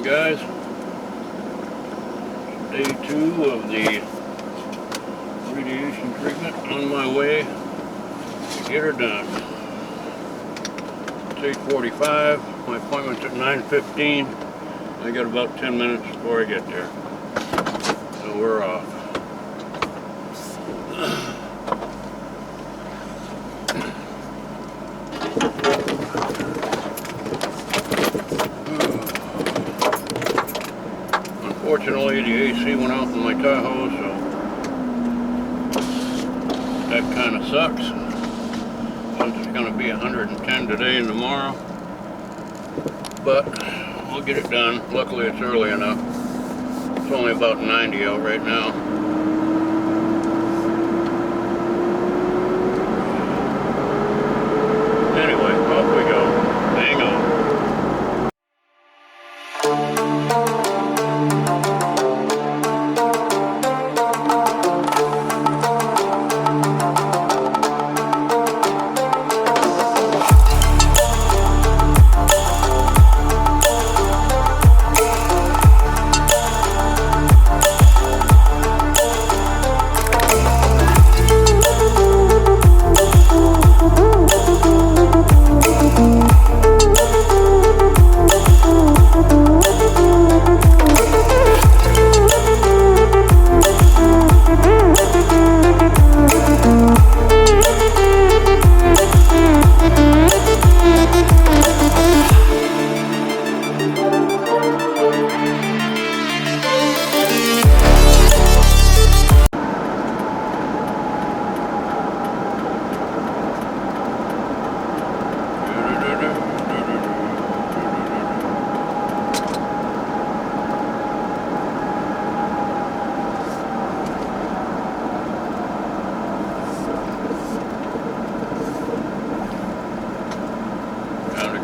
Guys, day 2 of the radiation treatment, on my way to get her done. It's 8:45, my appointment's at 9:15. I got about 10 minutes before I get there, so we're off. Unfortunately, the AC went out in my Tahoe, so that kind of sucks. Since it's going to be 110 today and tomorrow. But we'll get it done. Luckily, it's early enough. It's only about 90 out right now. Anyway, off we go. Hang on.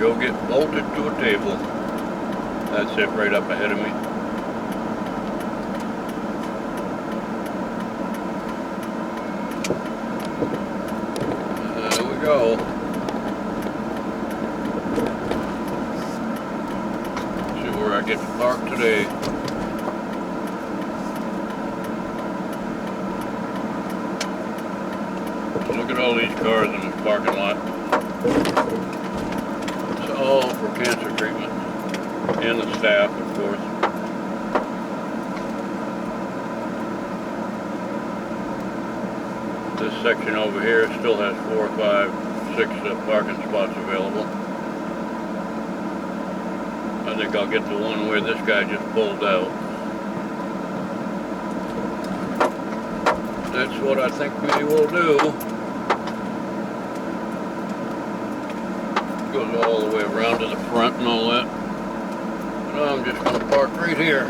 Go get bolted to a table. That's it right up ahead of me. There we go. See where I get to park today. Look at all these cars in this parking lot. All for cancer treatment, and the staff, of course. This section over here still has 4, 5, 6 parking spots available. I think I'll get the one where this guy just pulled out. That's what I think we will do. Goes all the way around to the front and all that. But I'm just going to park right here.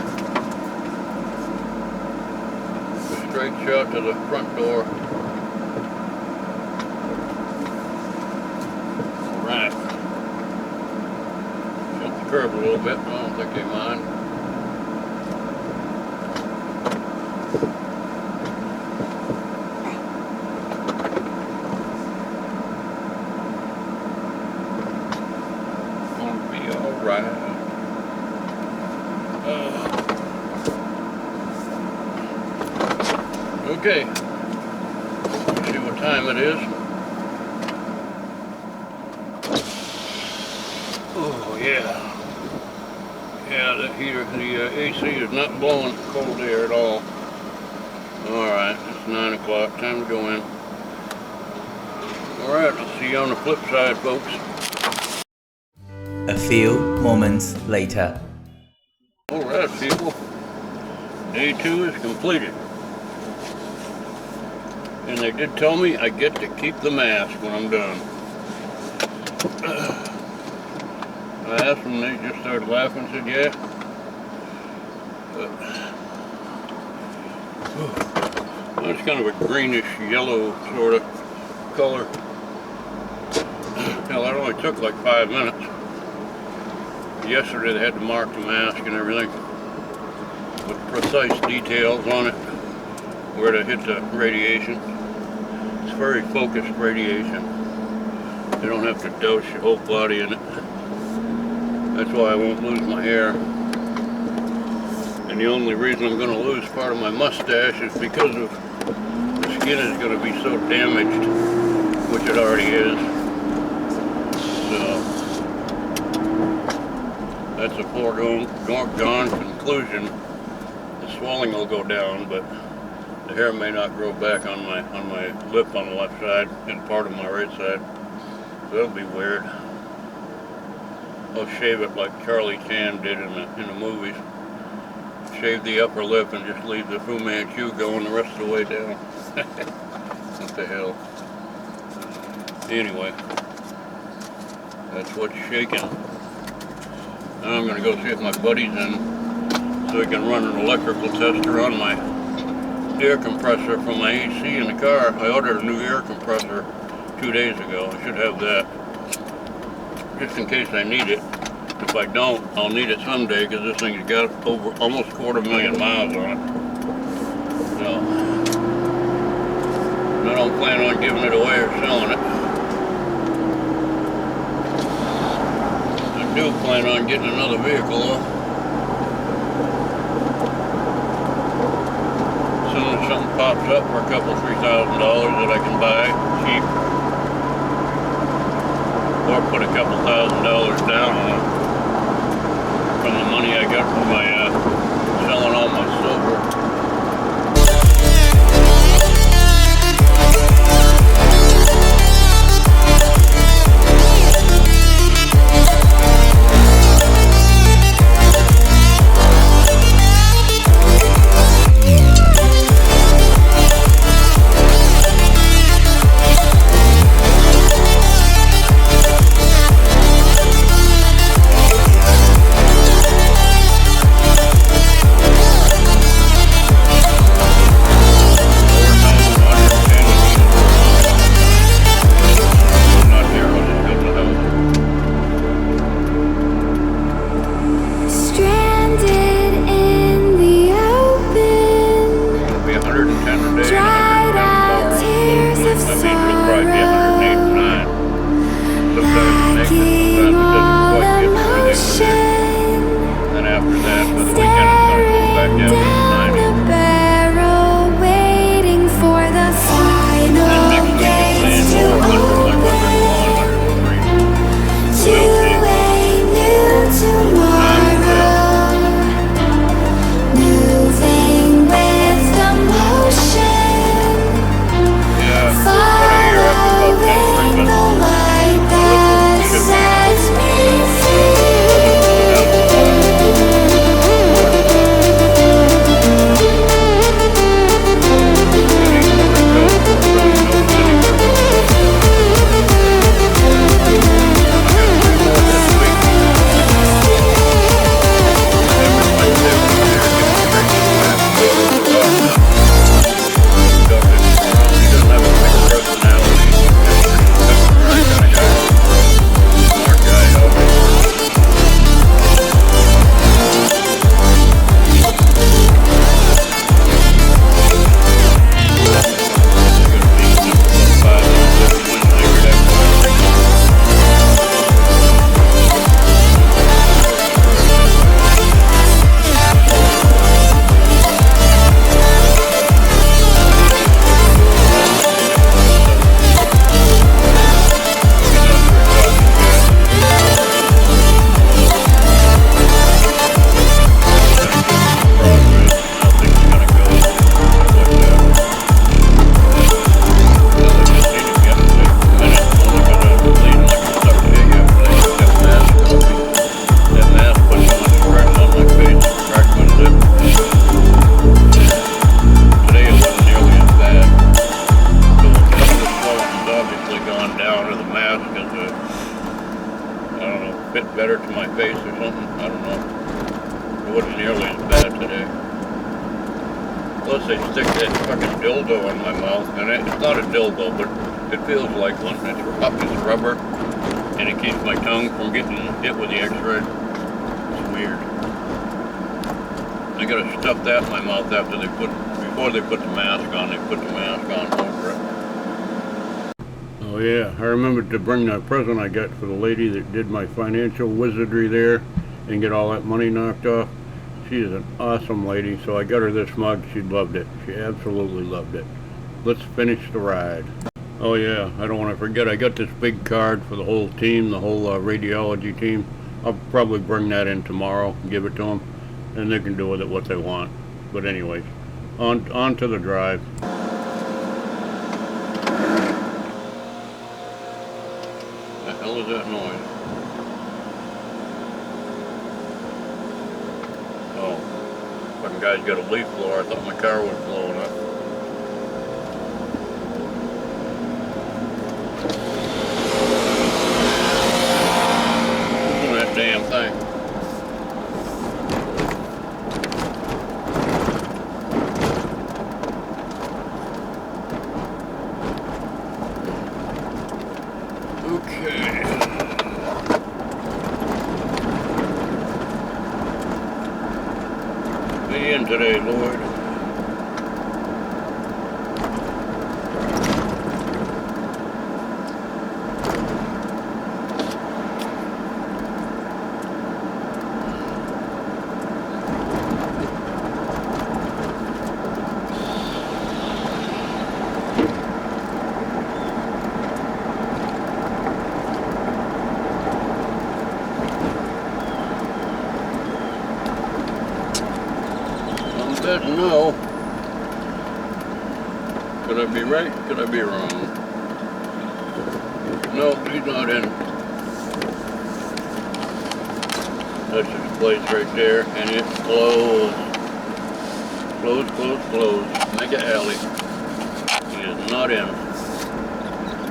A straight shot to the front door. Alright. Jump the curb a little bit, but I don't think they mind. Okay, let's see what time it is. Oh yeah, the heater, the AC is not blowing cold air at all. Alright, it's 9 o'clock, time to go in. Alright, I'll see you on the flip side, folks. A few moments later. Alright people, day 2 is completed. And they did tell me I get to keep the mask when I'm done. I asked them, they just started laughing and said, yeah. But, well, it's kind of a greenish yellow sort of color. Hell, that only took like 5 minutes. Yesterday they had to mark the mask and everything with precise details on it, where to hit the radiation. It's very focused radiation. You don't have to dose your whole body in it. That's why I won't lose my hair. And the only reason I'm going to lose part of my mustache is because of the skin is going to be so damaged, which it already is. So that's a foregone conclusion. The swelling will go down, but the hair may not grow back on my lip on the left side and part of my right side. So that'll be weird. I'll shave it like Charlie Chan did in the movies. Shave the upper lip and just leave the Fu Manchu going the rest of the way down. What the hell? Anyway, that's what's shaking. Now I'm gonna go see if my buddy's in so he can run an electrical tester on my air compressor from my AC in the car. I ordered a new air compressor 2 days ago. I should have that just in case I need it. If I don't, I'll need it someday because this thing's got over almost 250,000 miles on it. So I don't plan on giving it away or selling it. I do plan on getting another vehicle though. As soon as something pops up for a couple $3,000 that I can buy cheap, or put a couple $1,000s down on it from the money I got from my selling all my silver. Plus they stick that fucking dildo in my mouth, and it's not a dildo, but it feels like one. It's rubber, and it keeps my tongue from getting hit with the X-ray. It's weird. I gotta stuff that in my mouth before they put the mask on. They put the mask on over it. Oh yeah, I remembered to bring that present I got for the lady that did my financial wizardry there and get all that money knocked off. She is an awesome lady, so I got her this mug. She loved it. She absolutely loved it. Let's finish the ride. Oh yeah, I don't want to forget, I got this big card for the whole team, the whole radiology team. I'll probably bring that in tomorrow and give it to them, and they can do with it what they want. But anyways, on to the drive. The hell is that noise? Oh, fucking guy's got a leaf blower. I thought my car was blowing up. Damn thing. Okay. Be in today, Lord. No. Could I be right? Could I be wrong? No, he's not in. That's his place right there, and it's closed. Closed, closed, closed. Mega alley. He is not in.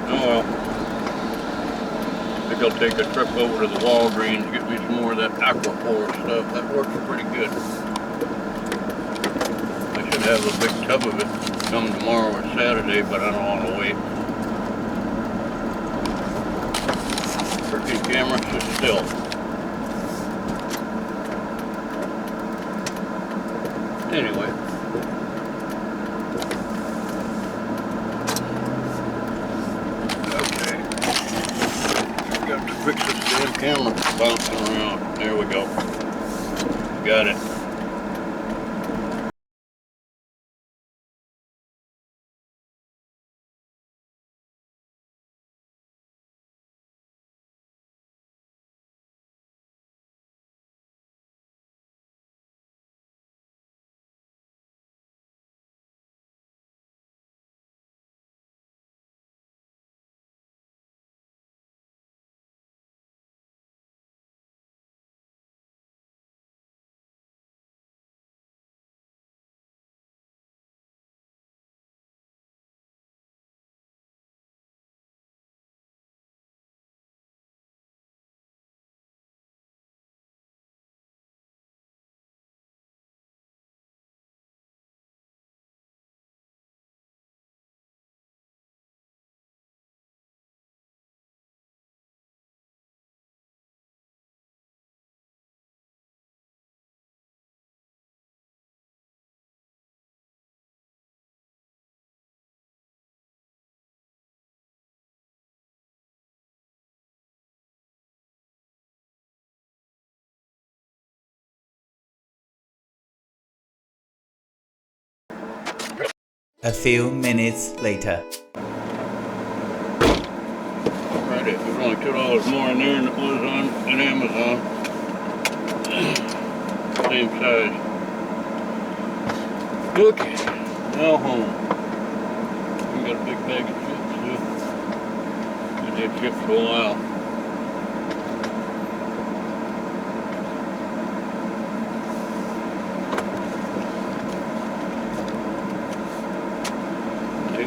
Oh well. I think I'll take a trip over to the Walgreens, get me some more of that Aquaphor stuff. That works pretty good. Have a big tub of it come tomorrow or Saturday, but I don't want to wait. Freaking camera, sit still. Anyway. Okay. Got to fix this damn camera bouncing around. There we go. Got it. A few minutes later. Right, it was only $2 more in there than it was on Amazon. Same size. Okay, now home. We got a big bag of chips too. Been had chips for a while.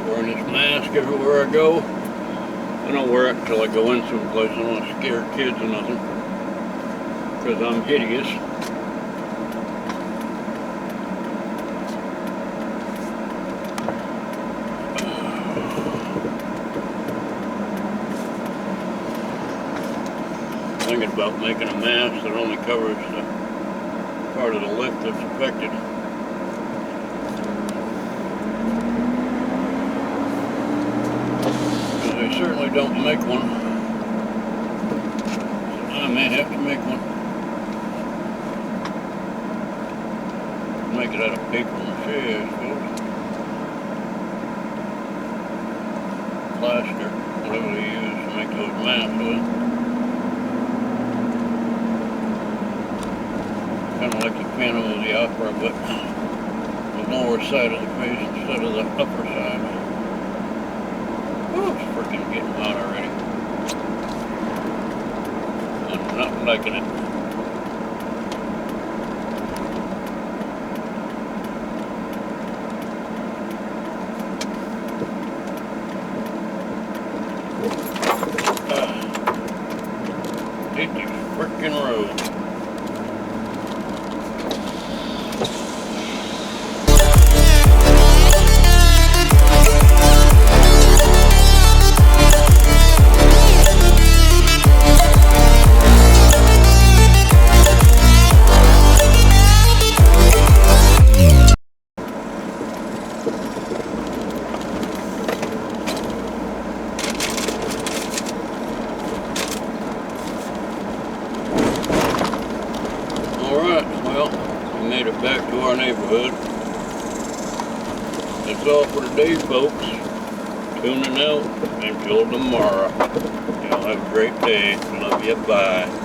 Wearing this mask everywhere I go. I don't wear it until I go in someplace. I don't want to scare kids or nothing, because I'm hideous. Thinking about making a mask that only covers the part of the lip that's affected. They certainly don't make one. I may have to make one. make it out of paper mache, I suppose. Plaster, whatever they use to make those maps with. Kind of like the Phantom of the Opera, but the lower side of the face instead of the upper side. Oh, it's freaking getting hot already. I'm not liking it. Hit these freaking roads. Alright, well, we made it back to our neighborhood. That's all for today, folks. Tuning out until tomorrow. Y'all have a great day. Love you. Bye.